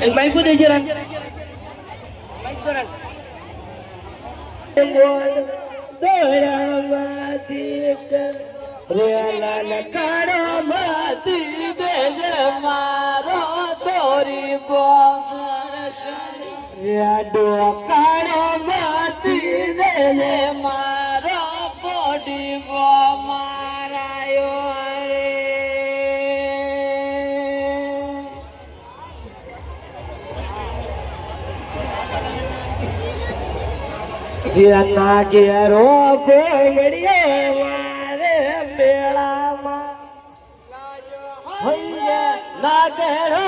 El baik pun dia jalan. Rela karo mati de maro tori bong ya do karo mati de maro podi bo marayo re ya na gero goliye नागरो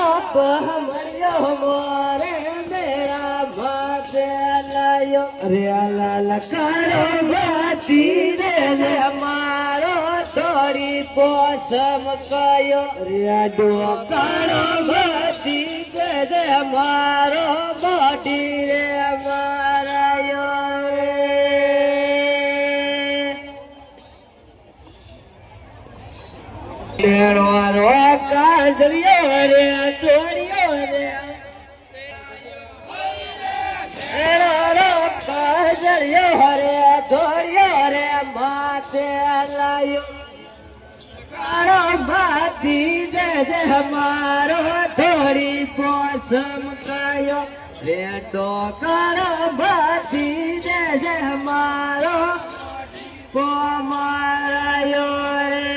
हमरियो मोरे मेरा भाते लायो रे लाल करो बाती रे हमारो थोड़ी पोसम कयो रे दो करो बाती रे हमारो बॉडी रे हमारा यो रो रो काजरियो रे तोड़ियो रे रो रो काजरियो रे तोड़ियो रे माथे लायो कारो बाती दे हमारो थोड़ी पोसम कायो रे तो कारो बाती दे हमारो पो मारायो रे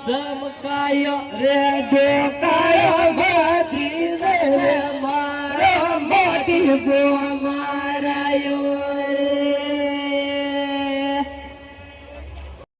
समकायो रे दो कायो बाती रे मारो मोटी बो मारायो